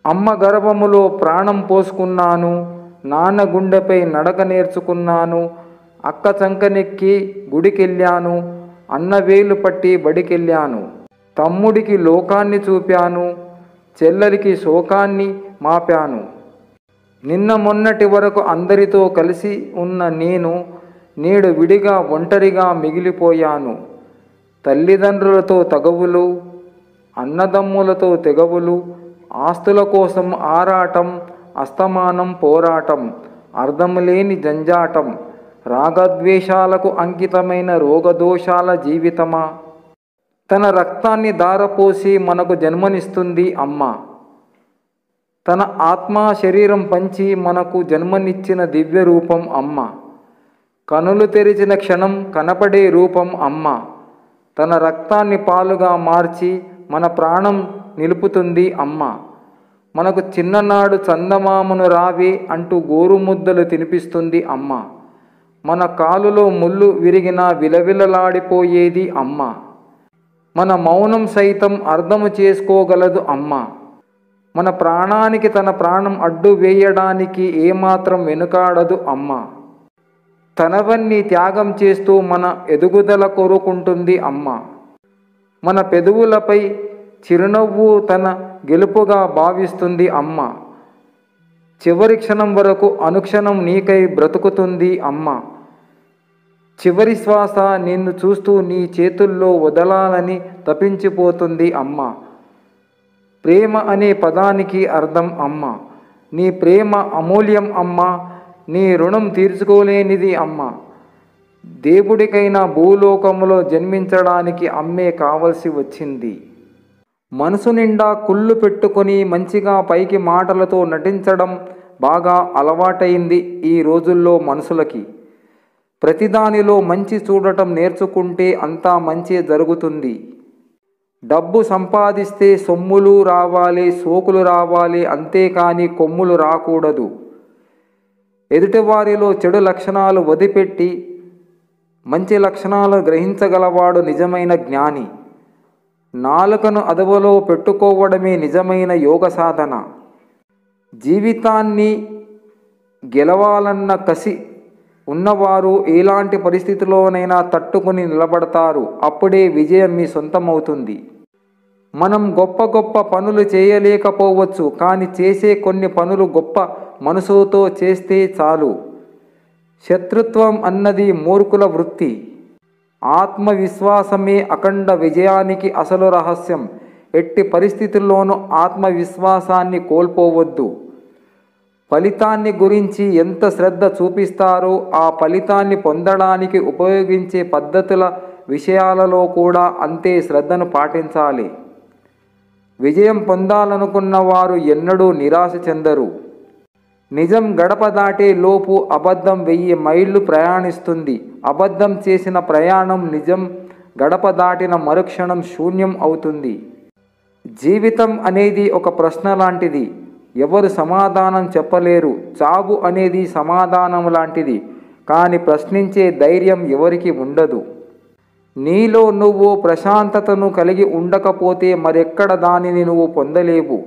అమ్మ గర్భములో ప్రాణం పోసుకున్నాను, నాన్న గుండెపై నడక నేర్చుకున్నాను, అక్క చంకనెక్కి గుడికెళ్ళాను, అన్న వేలు పట్టి బడికెళ్ళాను, తమ్ముడికి లోకాన్ని చూపాను, చెల్లెలికి శోకాన్ని మాపాను. నిన్న మొన్నటి వరకు అందరితో కలిసి ఉన్న నేను నేడు విడిగా ఒంటరిగా మిగిలిపోయాను. తల్లిదండ్రులతో తగవులు, అన్నదమ్ములతో తెగవులు, ఆస్తుల కోసం ఆరాటం, అస్తమానం పోరాటం, అర్థంలేని జంజాటం, రాగద్వేషాలకు అంకితమైన రోగదోషాల జీవితమా. తన రక్తాన్ని ధారపోసి మనకు జన్మనిస్తుంది అమ్మ. తన ఆత్మ శరీరం పంచి మనకు జన్మనిచ్చిన దివ్య రూపం అమ్మ. కనులు తెరిచిన క్షణం కనపడే రూపం అమ్మ. తన రక్తాన్ని పాలుగా మార్చి మన ప్రాణం నిలుపుతుంది అమ్మ. మనకు చిన్ననాడు చందమామను రావే అంటూ గోరుముద్దలు తినిపిస్తుంది అమ్మ. మన కాలులో ముళ్ళు విరిగినా విలవిలలాడిపోయేది అమ్మ. మన మౌనం సైతం అర్థము చేసుకోగలదు అమ్మ. మన ప్రాణానికి తన ప్రాణం అడ్డు వేయడానికి ఏమాత్రం వెనుకాడదు అమ్మ. తనవన్నీ త్యాగం చేస్తూ మన ఎదుగుదల కోరుకుంటుంది అమ్మ. మన పెదవులపై చిరునవ్వు తన గెలుపుగా భావిస్తుంది అమ్మ. చివరి క్షణం వరకు అనుక్షణం నీకై బ్రతుకుతుంది అమ్మ. చివరి శ్వాస నిన్ను చూస్తూ నీ చేతుల్లో వదలాలని తపించిపోతుంది అమ్మ. ప్రేమ అనే పదానికి అర్థం అమ్మ. నీ ప్రేమ అమూల్యం అమ్మ. నీ రుణం తీర్చుకోలేనిది అమ్మ. దేవుడికైనా భూలోకములో జన్మించడానికి అమ్మే కావలసి వచ్చింది. మనసు నిండా కుళ్ళు పెట్టుకొని మంచిగా పైకి మాటలతో నటించడం బాగా అలవాటైంది ఈ రోజుల్లో మనుషులకి. ప్రతిదానిలో మంచి చూడటం నేర్చుకుంటే అంతా మంచే జరుగుతుంది. డబ్బు సంపాదిస్తే సొమ్ములు రావాలి, సోకులు రావాలి, అంతేకాని కొమ్ములు రాకూడదు. ఎదుటివారిలో చెడు లక్షణాలు వదిలిపెట్టి మంచి లక్షణాలు గ్రహించగలవాడు నిజమైన జ్ఞాని. నాలుకను అదుపులో పెట్టుకోవడమే నిజమైన యోగ సాధన. జీవితాన్ని గెలవాలన్న కసి ఉన్నవారు ఎలాంటి పరిస్థితిలోనైనా తట్టుకుని నిలబడతారు. అప్పుడే విజయం మీ సొంతమవుతుంది. మనం గొప్ప గొప్ప పనులు చేయలేకపోవచ్చు, కానీ చేసే కొన్ని పనులు గొప్ప మనసుతో చేస్తే చాలు. శత్రుత్వం అన్నది మూర్ఖుల వృత్తి. ఆత్మవిశ్వాసమే అఖండ విజయానికి అసలు రహస్యం. ఎట్టి పరిస్థితుల్లోనూ ఆత్మవిశ్వాసాన్ని కోల్పోవద్దు. ఫలితాన్ని గురించి ఎంత శ్రద్ధ చూపిస్తారో ఆ ఫలితాన్ని పొందడానికి ఉపయోగించే పద్ధతుల విషయాలలో కూడా అంతే శ్రద్ధను పాటించాలి. విజయం పొందాలనుకున్న వారు ఎన్నడూ నిరాశ చెందరు. నిజం గడప దాటే లోపు అబద్ధం 1000 మైళ్ళు ప్రయాణిస్తుంది. అబద్ధం చేసిన ప్రయాణం నిజం గడప దాటిన మరుక్షణం శూన్యం అవుతుంది. జీవితం అనేది ఒక ప్రశ్న లాంటిది. ఎవరు సమాధానం చెప్పలేరు. చావు అనేది సమాధానం లాంటిది. కానీ ప్రశ్నించే ధైర్యం ఎవరికి ఉండదు. నీలో నువ్వు ప్రశాంతతను కలిగి ఉండకపోతే మరెక్కడ దానిని నువ్వు పొందలేవు.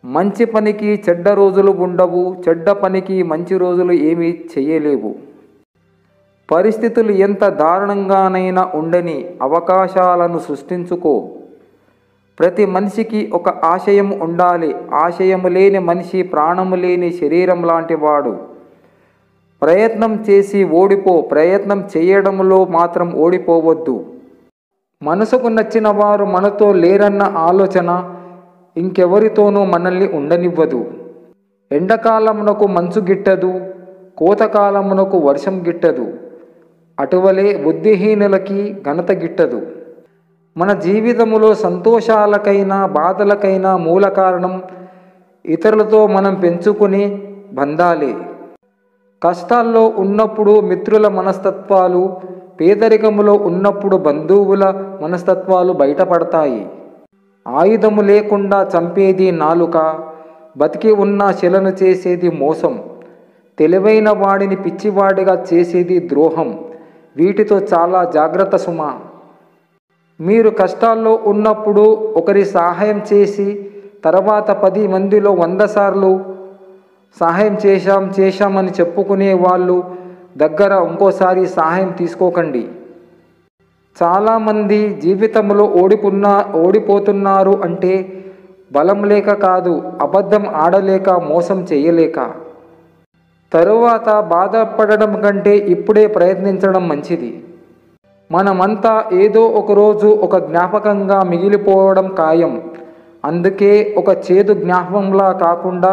మంచి పనికి చెడ్డ రోజులు ఉండవు. చెడ్డ పనికి మంచి రోజులు ఏమీ చేయలేవు. పరిస్థితులు ఎంత దారుణంగానైనా ఉండని అవకాశాలను సృష్టించుకో. ప్రతి మనిషికి ఒక ఆశయం ఉండాలి. ఆశయము లేని మనిషి ప్రాణము లేని శరీరం లాంటివాడు. ప్రయత్నం చేసి ఓడిపో. ప్రయత్నం చేయడంలో మాత్రం ఓడిపోవద్దు. మనసుకు నచ్చిన వారు మనతో లేరన్న ఆలోచన ఇంకెవరితోనూ మనల్ని ఉండనివ్వదు. ఎండాకాలమునకు మంచు గిట్టదు, కోతకాలమునకు వర్షం గిట్టదు. అటువలే బుద్ధిహీనులకి ఘనత గిట్టదు. మన జీవితంలో సంతోషాలకైనా బాధలకైనా మూల కారణం ఇతరులతో మనం పెంచుకునే బంధాలే. కష్టాల్లో ఉన్నప్పుడు మిత్రుల మనస్తత్వాలు, పేదరికములో ఉన్నప్పుడు బంధువుల మనస్తత్వాలు బయటపడతాయి. ఆయుధము లేకుండా చంపేది నాలుక, బతికి ఉన్న శిలను చేసేది మోసం, తెలివైన వాడిని పిచ్చివాడిగా చేసేది ద్రోహం. వీటితో చాలా జాగ్రత్త సుమా. మీరు కష్టాల్లో ఉన్నప్పుడు ఒకరి సహాయం చేసి తర్వాత 10 మందిలో 100 సార్లు సహాయం చేశామని చెప్పుకునే వాళ్ళు దగ్గర ఇంకోసారి సహాయం తీసుకోకండి. చాలామంది జీవితంలో ఓడిపోతున్నారు అంటే బలం లేక కాదు, అబద్ధం ఆడలేక, మోసం చేయలేక. తరువాత బాధపడడం కంటే ఇప్పుడే ప్రయత్నించడం మంచిది. మనమంతా ఏదో ఒకరోజు ఒక జ్ఞాపకంగా మిగిలిపోవడం ఖాయం. అందుకే ఒక చేదు జ్ఞాపకంలా కాకుండా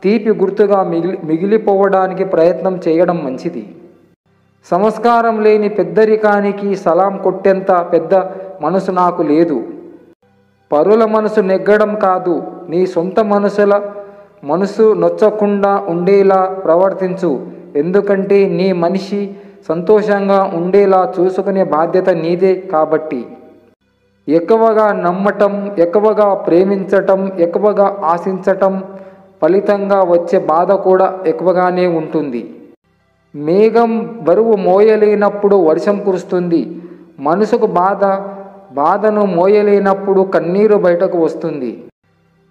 తీపి గుర్తుగా మిగిలిపోవడానికి ప్రయత్నం చేయడం మంచిది. సంస్కారం లేని పెద్దరికానికి సలాం కొట్టేంత పెద్ద మనసు నాకు లేదు. పరుల మనసు నెగ్గడం కాదు, నీ సొంత మనసు నొచ్చకుండా ఉండేలా ప్రవర్తించు. ఎందుకంటే నీ మనిషి సంతోషంగా ఉండేలా చూసుకునే బాధ్యత నీదే కాబట్టి. ఎక్కువగా నమ్మటం, ఎక్కువగా ప్రేమించటం, ఎక్కువగా ఆశించటం ఫలితంగా వచ్చే బాధ కూడా ఎక్కువగానే ఉంటుంది. మేఘం బరువు మోయలేనప్పుడు వర్షం కురుస్తుంది. మనసుకు బాధను మోయలేనప్పుడు కన్నీరు బయటకు వస్తుంది.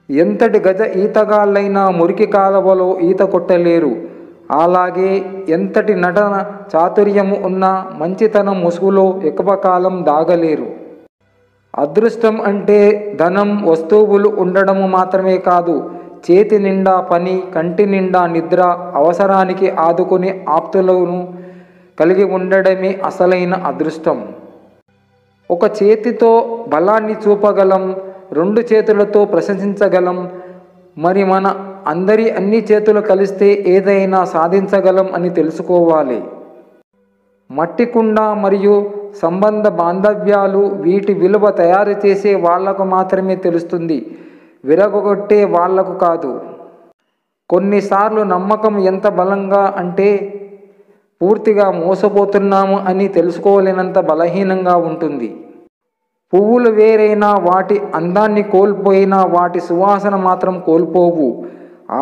ఎంతటి గజ ఈతగాళ్ళైనా మురికి కాలువలో ఈత కొట్టలేరు. అలాగే ఎంతటి నటన చాతుర్యము ఉన్న మంచితనం ముసుగులో ఎక్కువ కాలం దాగలేరు. అదృష్టం అంటే ధనం, వస్తువులు ఉండడము మాత్రమే కాదు, చేతి నిండా పని, కంటి నిండా నిద్ర, అవసరానికి ఆదుకునే ఆప్తులను కలిగి ఉండడమే అసలైన అదృష్టం. ఒక చేతితో బలాన్ని చూపగలం, 2 చేతులతో ప్రశంసించగలం. మరి మన అన్ని చేతులు కలిస్తే ఏదైనా సాధించగలం అని తెలుసుకోవాలి. మట్టి కుండ మరియు సంబంధ బాంధవ్యాలు, వీటి విలువ తయారు చేసే వాళ్లకు మాత్రమే తెలుస్తుంది, విరగొట్టే వాళ్లకు కాదు. కొన్నిసార్లు నమ్మకం ఎంత బలంగా అంటే పూర్తిగా మోసపోతున్నాము అని తెలుసుకోలేనంత బలహీనంగా ఉంటుంది. పువ్వులు వేరైనా వాటి అందాన్ని కోల్పోయినా వాటి సువాసన మాత్రం కోల్పోవు.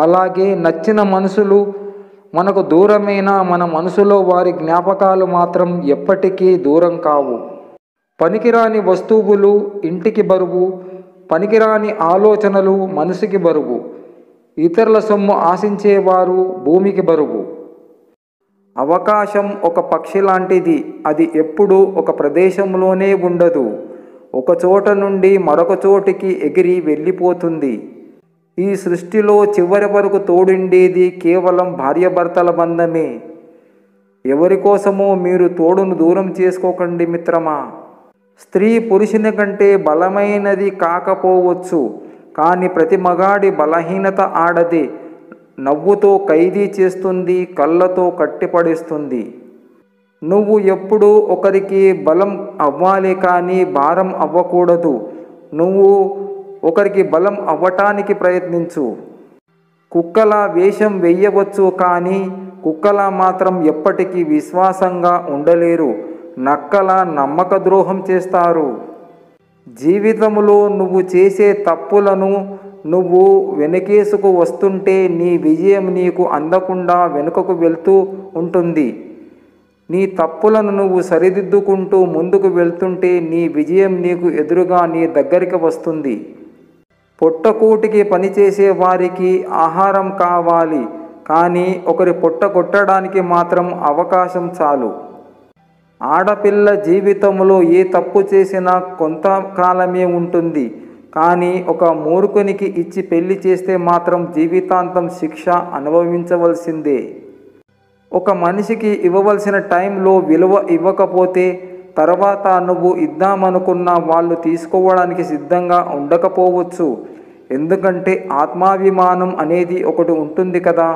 అలాగే నచ్చిన మనుషులు మనకు దూరమైన మన మనసులో వారి జ్ఞాపకాలు మాత్రం ఎప్పటికీ దూరం కావు. పనికిరాని వస్తువులు ఇంటికి బరువు, పనికిరాని ఆలోచనలు మనసుకి బరువు, ఇతరుల సొమ్ము ఆశించేవారు భూమికి బరువు. అవకాశం ఒక పక్షి లాంటిది. అది ఎప్పుడూ ఒక ప్రదేశంలోనే ఉండదు. ఒక చోట నుండి మరొక చోటికి ఎగిరి వెళ్ళిపోతుంది. ఈ సృష్టిలో చివరి వరకు తోడుండేది కేవలం భార్యాభర్తల బంధమే. ఎవరి కోసమో మీరు తోడును దూరం చేసుకోకండి మిత్రమా. స్త్రీ పురుషుని కంటే బలమైనది కాకపోవచ్చు, కానీ ప్రతి మగాడి బలహీనత ఆడదే. నవ్వుతో ఖైదీ చేస్తుంది, కళ్ళతో కట్టిపడేస్తుంది. నువ్వు ఎప్పుడూ ఒకరికి బలం అవ్వాలి కానీ భారం అవ్వకూడదు. నువ్వు ఒకరికి బలం అవ్వటానికి ప్రయత్నించు. కుక్కలా వేషం వెయ్యవచ్చు కానీ కుక్కలా మాత్రం ఎప్పటికీ విశ్వాసంగా ఉండలేరు. నక్కలా నమ్మక ద్రోహం చేస్తారు. జీవితంలో నువ్వు చేసే తప్పులను నువ్వు వెనకేసుకు వస్తుంటే నీ విజయం నీకు అందకుండా వెనుకకు వెళ్తూ ఉంటుంది. నీ తప్పులను నువ్వు సరిదిద్దుకుంటూ ముందుకు వెళ్తుంటే నీ విజయం నీకు ఎదురుగా నీ దగ్గరికి వస్తుంది. పొట్టకూటికి పనిచేసే వారికి ఆహారం కావాలి, కానీ ఒకరి పొట్ట కొట్టడానికి మాత్రం అవకాశం చాలు. ఆడపిల్ల జీవితంలో ఏ తప్పు చేసినా కొంతకాలమే ఉంటుంది, కానీ ఒక మూర్ఖునికి ఇచ్చి పెళ్లి చేస్తే మాత్రం జీవితాంతం శిక్ష అనుభవించవలసిందే. ఒక మనిషికి ఇవ్వవలసిన టైంలో విలువ ఇవ్వకపోతే తర్వాత నువ్వు ఇద్దామనుకున్న వాళ్ళు తీసుకోవడానికి సిద్ధంగా ఉండకపోవచ్చు. ఎందుకంటే ఆత్మాభిమానం అనేది ఒకటి ఉంటుంది కదా.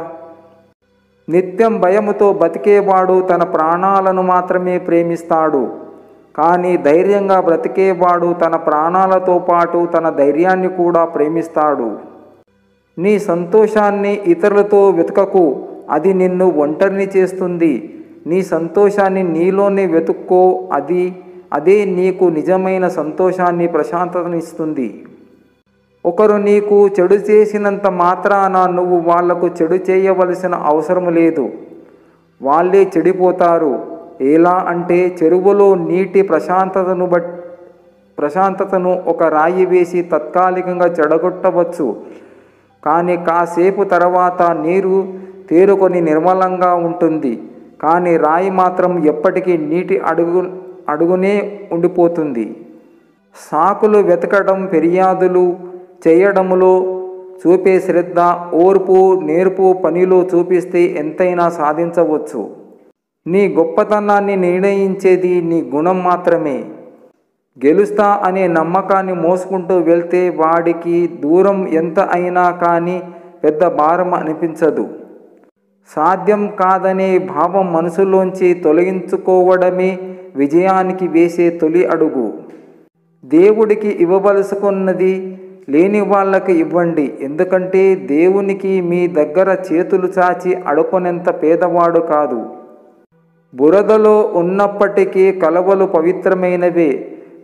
నిత్యం భయముతో బతికేవాడు తన ప్రాణాలను మాత్రమే ప్రేమిస్తాడు, కానీ ధైర్యంగా బ్రతికేవాడు తన ప్రాణాలతో పాటు తన ధైర్యాన్ని కూడా ప్రేమిస్తాడు. నీ సంతోషాన్ని ఇతరులతో వెతకకు, అది నిన్ను ఒంటరిని చేస్తుంది. నీ సంతోషాన్ని నీలోనే వెతుక్కో, అదే నీకు నిజమైన సంతోషాన్ని, ప్రశాంతతనిస్తుంది. ఒకరు నీకు చెడు చేసినంత మాత్రాన నువ్వు వాళ్లకు చెడు చేయవలసిన అవసరం లేదు. వాళ్ళే చెడిపోతారు. ఎలా అంటే చెరువులో నీటి ప్రశాంతతను ఒక రాయి వేసి తాత్కాలికంగా చెడగొట్టవచ్చు. కానీ కాసేపు తర్వాత నీరు తేరుకొని నిర్మలంగా ఉంటుంది. కానీ రాయి మాత్రం ఎప్పటికీ నీటి అడుగునే ఉండిపోతుంది. సాకులు వెతకడం, ఫిర్యాదులు చేయడంలో చూపే శ్రద్ధ, ఓర్పు, నేర్పు పనిలో చూపిస్తే ఎంతైనా సాధించవచ్చు. నీ గొప్పతనాన్ని నిర్ణయించేది నీ గుణం మాత్రమే. గెలుస్తా అనే నమ్మకాన్ని మోసుకుంటూ వెళ్తే వాడికి దూరం ఎంత అయినా కానీ పెద్ద భారం అనిపించదు. సాధ్యం కాదనే భావం మనసులోంచి తొలగించుకోవడమే విజయానికి వేసే తొలి అడుగు. దేవుడికి ఇవ్వవలసుకున్నది లేని వాళ్ళకి ఇవ్వండి. ఎందుకంటే దేవునికి మీ దగ్గర చేతులు చాచి అడుకొనేంత పేదవాడు కాదు. బురదలో ఉన్నప్పటికీ కలవలు పవిత్రమైనవే.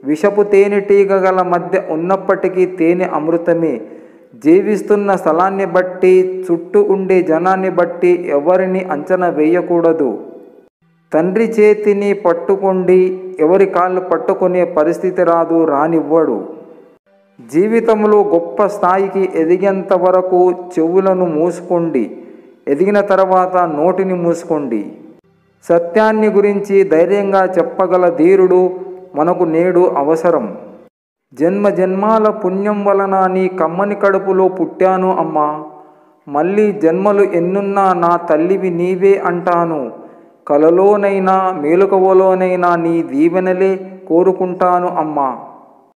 విషపు తేనెటీగల మధ్య ఉన్నప్పటికీ తేనె అమృతమే. జీవిస్తున్న స్థలాన్ని బట్టి, చుట్టూ ఉండే జనాన్ని బట్టి ఎవరిని అంచనా వేయకూడదు. తండ్రి చేతిని పట్టుకోండి, ఎవరి కాళ్ళు పట్టుకునే పరిస్థితి రానివ్వడు. జీవితంలో గొప్ప స్థాయికి ఎదిగేంత వరకు చెవులను మూసుకోండి. ఎదిగిన తర్వాత నోటిని మూసుకోండి. సత్యాన్ని గురించి ధైర్యంగా చెప్పగల ధీరుడు మనకు నేడు అవసరం. జన్మ జన్మాల పుణ్యం వలన నీ కమ్మని కడుపులో పుట్టాను అమ్మా. మళ్ళీ జన్మలు ఎన్నున్నా నా తల్లివి నీవే అంటాను. కలలోనైనా మేలుకవలోనైనా నీ దీవెనలే కోరుకుంటాను అమ్మా.